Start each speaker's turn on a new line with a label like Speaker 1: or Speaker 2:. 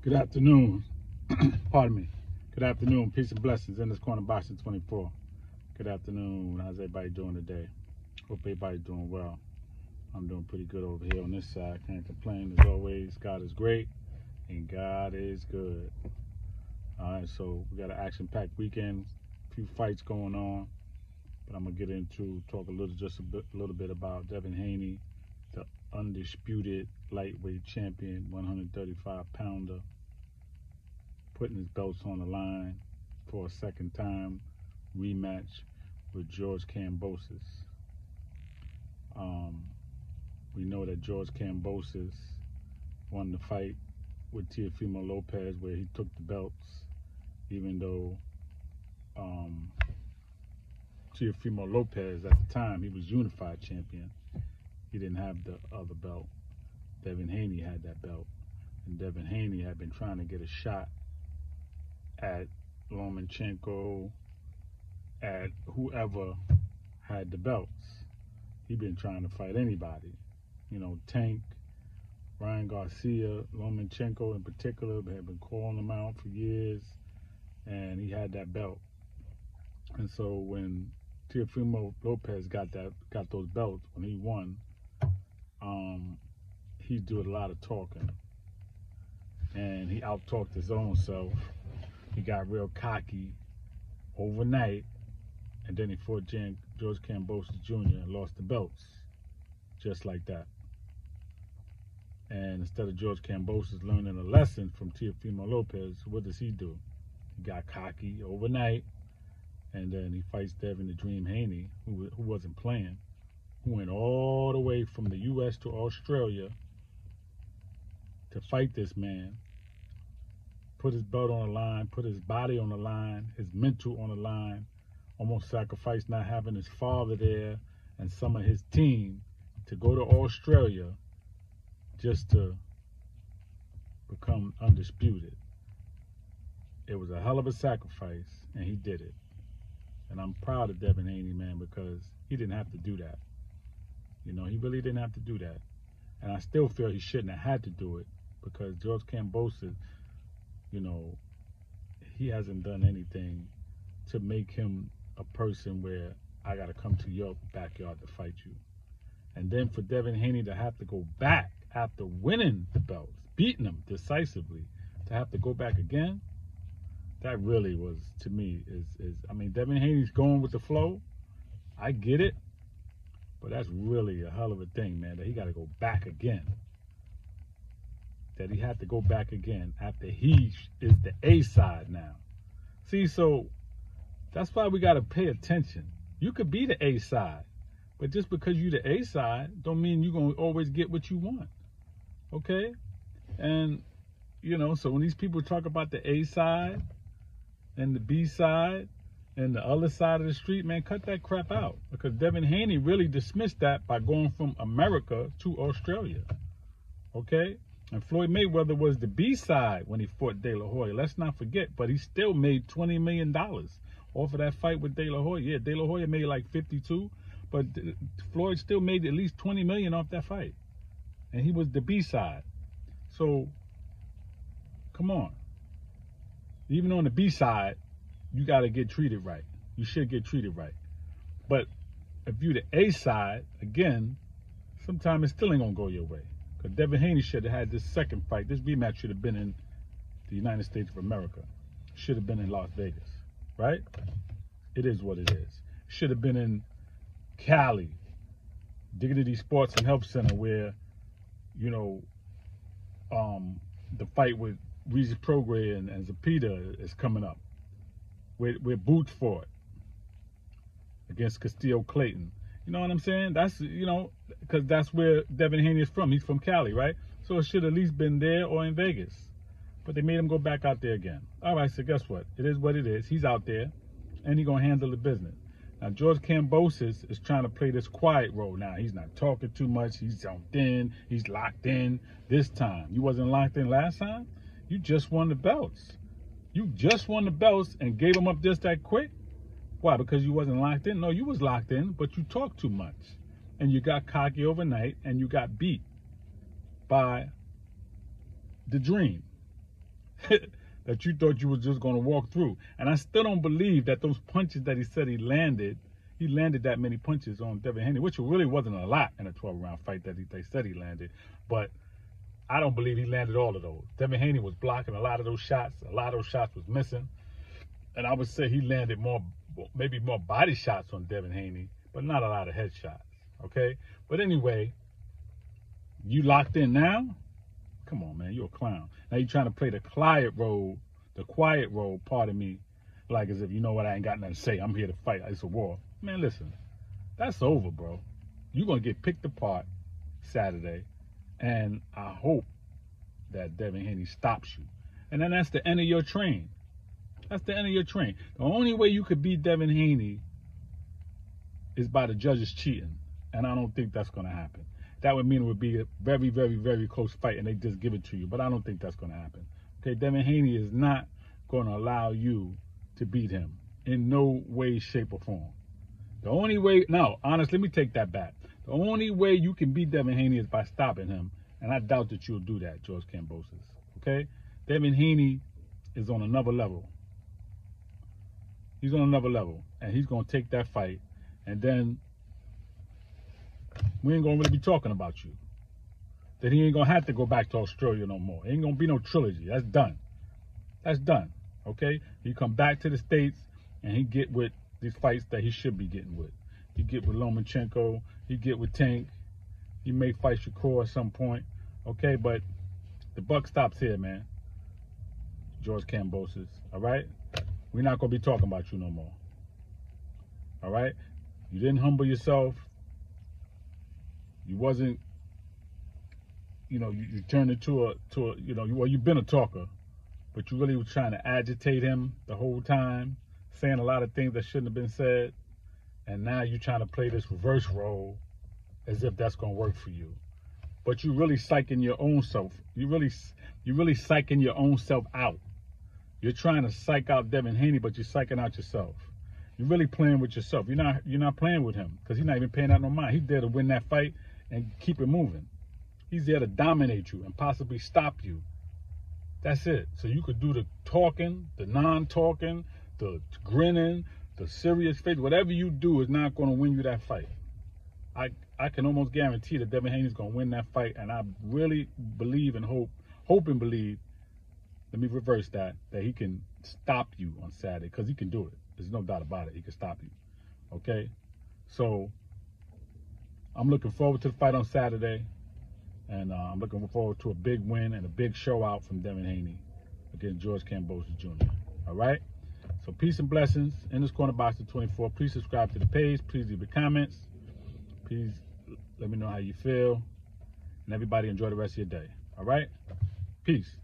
Speaker 1: Good afternoon. Pardon me. Good afternoon. Peace and blessings in this corner boxing 24. Good afternoon. How's everybody doing today? Hope everybody's doing well. I'm doing pretty good over here on this side. Can't complain. As always, God is great and God is good. All right, so we got an action-packed weekend. A few fights going on, but I'm gonna get into talk a little bit about Devin Haney, the undisputed lightweight champion, 135-pounder, putting his belts on the line for a second time rematch with George Kambosos. We know that George Kambosos won the fight with Teofimo Lopez, where he took the belts, even though Teofimo Lopez at the time, he was unified champion. He didn't have the other belt. Devin Haney had that belt, and Devin Haney had been trying to get a shot at Lomachenko, at whoever had the belts. He'd been trying to fight anybody. You know, Tank, Ryan Garcia, Lomachenko in particular, had been calling him out for years, and he had that belt. And so when Teofimo Lopez got those belts, when he won, he did a lot of talking, and he out-talked his own self. He got real cocky overnight, and then he fought George Kambosos Jr. and lost the belts, just like that. And instead of George Kambosos learning a lesson from Teofimo Lopez, what does he do? He got cocky overnight, and then he fights Devin the Dream Haney, who wasn't playing, who went all the way from the U.S. to Australia to fight this man, put his belt on the line, put his body on the line, his mental on the line, almost sacrificed not having his father there and some of his team to go to Australia just to become undisputed. It was a hell of a sacrifice, and he did it. And I'm proud of Devin Haney, man, because he didn't have to do that. You know, he really didn't have to do that. And I still feel he shouldn't have had to do it, because George Kambosos, you know, he hasn't done anything to make him a person where I got to come to your backyard to fight you. And then for Devin Haney to have to go back after winning the belts, beating him decisively, to have to go back again, that really was, to me, I mean, Devin Haney's going with the flow. I get it. But that's really a hell of a thing, man, that he got to go back again. That he had to go back again after he is the A side now. See, so that's why we got to pay attention. You could be the A side, but just because you the A side don't mean you're going to always get what you want. Okay? And, you know, so when these people talk about the A side and the B side and the other side of the street, man, cut that crap out. Because Devin Haney really dismissed that by going from America to Australia. Okay? And Floyd Mayweather was the B side when he fought De La Hoya. Let's not forget. But he still made $20 million off of that fight with De La Hoya. Yeah, De La Hoya made like 52, but Floyd still made at least 20 million off that fight. And he was the B side. So, come on. Even on the B side, you got to get treated right. You should get treated right. But if you're the A side, again, sometimes it still ain't going to go your way. Because Devin Haney should have had this second fight. This rematch should have been in the United States of America. Should have been in Las Vegas, right? It is what it is. Should have been in Cali, Dignity Sports and Health Center, where, you know, the fight with Regis Prograis and Zepeda is coming up. We're boots for it against Castillo Clayton. You know what I'm saying? That's, you know, because that's where Devin Haney is from. He's from Cali, right? So it should have at least been there or in Vegas. But they made him go back out there again. All right, so guess what? It is what it is. He's out there, and he's going to handle the business. Now, George Kambosos is trying to play this quiet role now. He's not talking too much. He's zoned in. He's locked in this time. You wasn't locked in last time? You just won the belts. You just won the belts and gave them up just that quick? Why? Because you wasn't locked in? No, you was locked in, but you talked too much. And you got cocky overnight, and you got beat by the Dream. that you thought you was just going to walk through. And I still don't believe that those punches that he said he landed that many punches on Devin Haney, which really wasn't a lot in a 12-round fight that they said he landed. But I don't believe he landed all of those. Devin Haney was blocking a lot of those shots. A lot of those shots was missing. And I would say he landed maybe more body shots on Devin Haney, but not a lot of head shots. Okay? But anyway, you locked in now? Come on, man, you're a clown. Now you're trying to play the quiet role, pardon me, like as if, you know what, I ain't got nothing to say. I'm here to fight. It's a war. Man, listen, that's over, bro. You're going to get picked apart Saturday, and I hope that Devin Haney stops you. And then that's the end of your train. That's the end of your train. The only way you could beat Devin Haney is by the judges cheating, and I don't think that's going to happen. That would mean it would be a very, very, very close fight, and they just give it to you. But I don't think that's going to happen. Okay, Devin Haney is not going to allow you to beat him in no way, shape, or form. The only way, no, honestly, let me take that back. The only way you can beat Devin Haney is by stopping him, and I doubt that you'll do that, George Kambosos. Okay, Devin Haney is on another level. He's on another level, and he's going to take that fight, and then we ain't going to really be talking about you. That he ain't going to have to go back to Australia no more. It ain't going to be no trilogy. That's done. That's done. Okay? He come back to the States and he get with these fights that he should be getting with. He get with Lomachenko. He get with Tank. He may fight Shakur at some point. Okay? But the buck stops here, man. George Kambosos. All right? We're not going to be talking about you no more. All right? You didn't humble yourself. You wasn't, you turned into you've been a talker, but you really were trying to agitate him the whole time, saying a lot of things that shouldn't have been said, and now you're trying to play this reverse role as if that's going to work for you. But you're really psyching your own self. You're really psyching your own self out. You're trying to psych out Devin Haney, but you're psyching out yourself. You're really playing with yourself. You're not playing with him because he's not even paying out no mind. He's there to win that fight and keep it moving. He's there to dominate you and possibly stop you. That's it. So you could do the talking, the non-talking, the grinning, the serious face. Whatever you do is not going to win you that fight. I can almost guarantee that Devin Haney is going to win that fight, and I really believe and hope and believe, let me reverse that he can stop you on Saturday, because he can do it. There's no doubt about it. He can stop you. Okay? So I'm looking forward to the fight on Saturday, and I'm looking forward to a big win and a big show out from Devin Haney against George Kambosos Jr. All right? So peace and blessings. In this corner, Boxer 24. Please subscribe to the page. Please leave your comments. Please let me know how you feel. And everybody enjoy the rest of your day. All right? Peace.